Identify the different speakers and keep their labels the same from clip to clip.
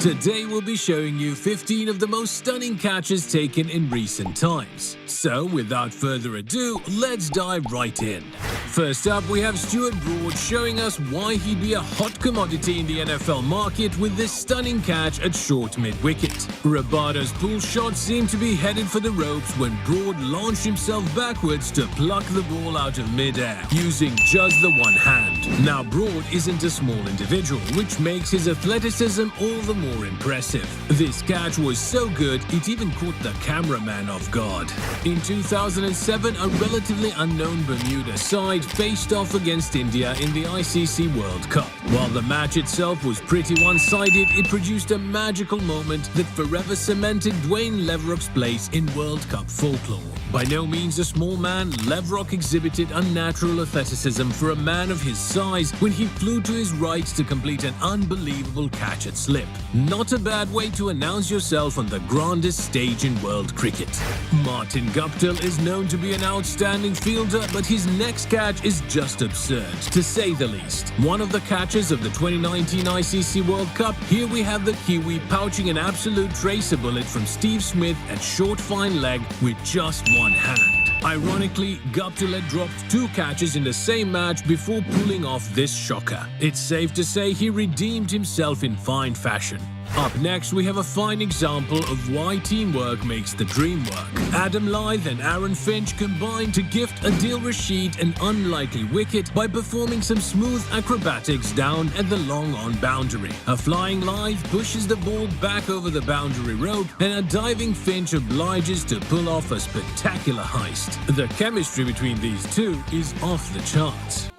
Speaker 1: Today we'll be showing you 15 of the most stunning catches taken in recent times. So without further ado, let's dive right in. First up, we have Stuart Broad showing us why he'd be a hot commodity in the NFL market with this stunning catch at short mid-wicket. Rabado's pull shot seemed to be headed for the ropes when Broad launched himself backwards to pluck the ball out of mid-air, using just the one hand. Now Broad isn't a small individual, which makes his athleticism all the more impressive. This catch was so good, it even caught the cameraman off guard. In 2007, a relatively unknown Bermuda side faced off against India in the ICC World Cup. While the match itself was pretty one-sided, it produced a magical moment that forever cemented Dwayne Leverock's place in World Cup folklore. By no means a small man, Leverock exhibited unnatural athleticism for a man of his size when he flew to his right to complete an unbelievable catch at slip. Not a bad way to announce yourself on the grandest stage in world cricket. Martin Guptill is known to be an outstanding fielder, but his next catch is just absurd, to say the least. One of the catches of the 2019 ICC World Cup, here we have the Kiwi pouching an absolute tracer bullet from Steve Smith at short fine leg with just one hand. Ironically, Guptill had dropped 2 catches in the same match before pulling off this shocker. It's safe to say he redeemed himself in fine fashion. Up next, we have a fine example of why teamwork makes the dream work. Adam Lyth and Aaron Finch combined to gift Adil Rashid an unlikely wicket by performing some smooth acrobatics down at the long-on boundary. A flying Lyth pushes the ball back over the boundary rope, and a diving Finch obliges to pull off a spectacular heist. The chemistry between these two is off the charts.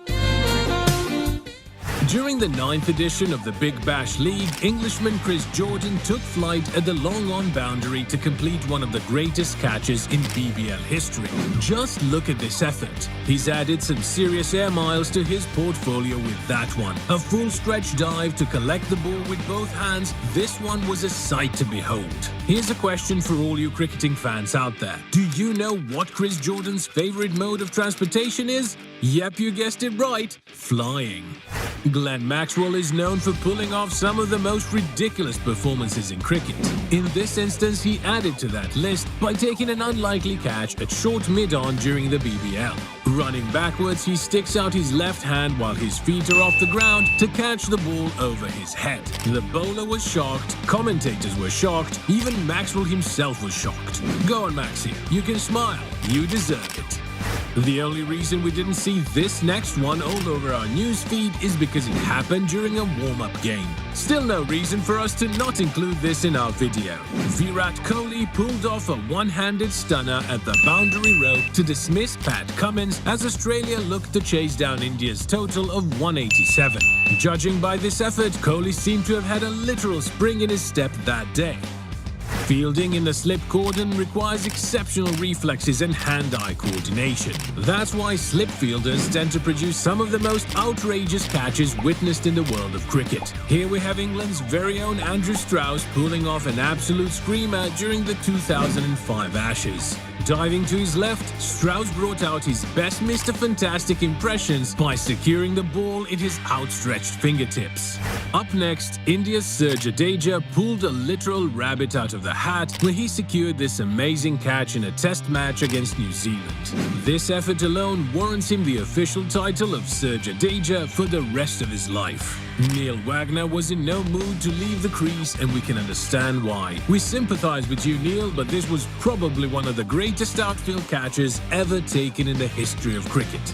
Speaker 1: During the 9th edition of the Big Bash League, Englishman Chris Jordan took flight at the long-on boundary to complete one of the greatest catches in BBL history. Just look at this effort. He's added some serious air miles to his portfolio with that one. A full stretch dive to collect the ball with both hands, this one was a sight to behold. Here's a question for all you cricketing fans out there. Do you know what Chris Jordan's favorite mode of transportation is? Yep, you guessed it right, flying. Glenn Maxwell is known for pulling off some of the most ridiculous performances in cricket. In this instance, he added to that list by taking an unlikely catch at short mid-on during the BBL. Running backwards, he sticks out his left hand while his feet are off the ground to catch the ball over his head. The bowler was shocked, commentators were shocked, even Maxwell himself was shocked. Go on, Maxi, you can smile, you deserve it. The only reason we didn't see this next one all over our newsfeed is because it happened during a warm-up game. Still no reason for us to not include this in our video. Virat Kohli pulled off a one-handed stunner at the boundary rope to dismiss Pat Cummins as Australia looked to chase down India's total of 187. Judging by this effort, Kohli seemed to have had a literal spring in his step that day. Fielding in the slip cordon requires exceptional reflexes and hand-eye coordination. That's why slip fielders tend to produce some of the most outrageous catches witnessed in the world of cricket. Here we have England's very own Andrew Strauss pulling off an absolute screamer during the 2005 Ashes. Diving to his left, Strauss brought out his best Mr. Fantastic impressions by securing the ball in his outstretched fingertips. Up next, India's Surya Jadeja pulled a literal rabbit out of the hat when he secured this amazing catch in a test match against New Zealand. This effort alone warrants him the official title of Surya Jadeja for the rest of his life. Neil Wagner was in no mood to leave the crease, and we can understand why. We sympathize with you, Neil, but this was probably one of the greatest outfield catches ever taken in the history of cricket.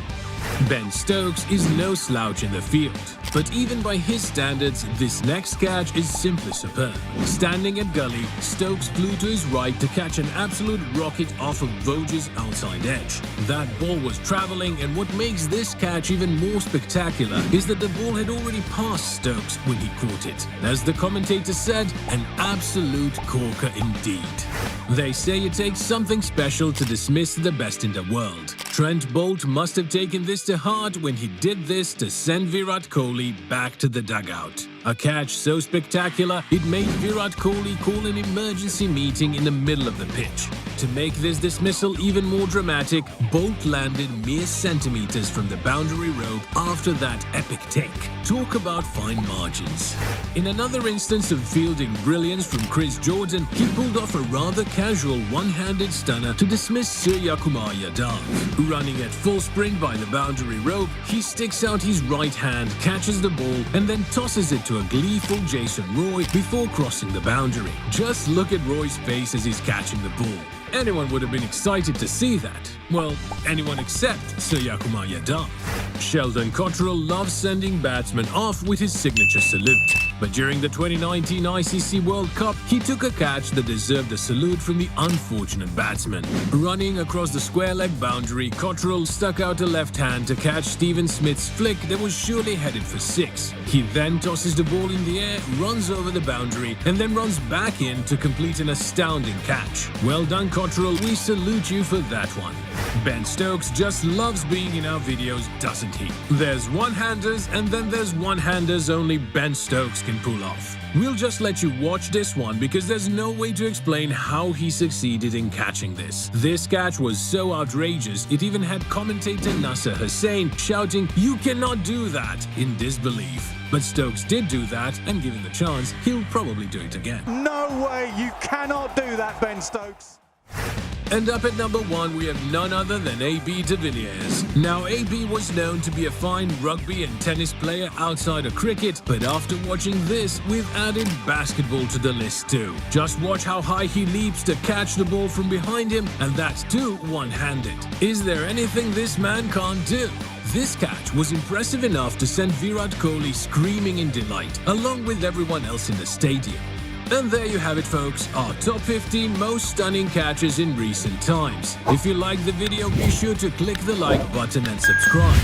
Speaker 1: Ben Stokes is no slouch in the field, but even by his standards, this next catch is simply superb. Standing at gully, Stokes flew to his right to catch an absolute rocket off of Voge's outside edge. That ball was travelling, and what makes this catch even more spectacular is that the ball had already passed Stokes when he caught it. As the commentator said, an absolute corker indeed. They say it takes something special to dismiss the best in the world. Trent Boult must have taken this to heart when he did this to send Virat Kohli back to the dugout. A catch so spectacular, it made Virat Kohli call an emergency meeting in the middle of the pitch. To make this dismissal even more dramatic, Bolt landed mere centimeters from the boundary rope after that epic take. Talk about fine margins. In another instance of fielding brilliance from Chris Jordan, he pulled off a rather casual one-handed stunner to dismiss Suryakumar Yadav. Running at full sprint by the boundary rope, he sticks out his right hand, catches the ball, and then tosses it to a gleeful Jason Roy before crossing the boundary. Just look at Roy's face as he's catching the ball. Anyone would have been excited to see that. Well, anyone except Suryakumar Yadav. Sheldon Cottrell loves sending batsmen off with his signature salute. But during the 2019 ICC World Cup, he took a catch that deserved a salute from the unfortunate batsman. Running across the square leg boundary, Cottrell stuck out a left hand to catch Steven Smith's flick that was surely headed for 6. He then tosses the ball in the air, runs over the boundary, and then runs back in to complete an astounding catch. Well done, Cottrell. We salute you for that one. Ben Stokes just loves being in our videos, doesn't he? There's one-handers and then there's one-handers only Ben Stokes can pull off. We'll just let you watch this one because there's no way to explain how he succeeded in catching this. This catch was so outrageous, it even had commentator Nasser Hussain shouting, "You cannot do that," in disbelief. But Stokes did do that, and given the chance, he'll probably do it again.
Speaker 2: No way, you cannot do that, Ben Stokes.
Speaker 1: And up at number 1, we have none other than AB de Villiers. Now, AB was known to be a fine rugby and tennis player outside of cricket, but after watching this, we've added basketball to the list too. Just watch how high he leaps to catch the ball from behind him, and that's too one-handed. Is there anything this man can't do? This catch was impressive enough to send Virat Kohli screaming in delight, along with everyone else in the stadium. And there you have it, folks, our top 15 most stunning catches in recent times. If you liked the video, be sure to click the like button and subscribe.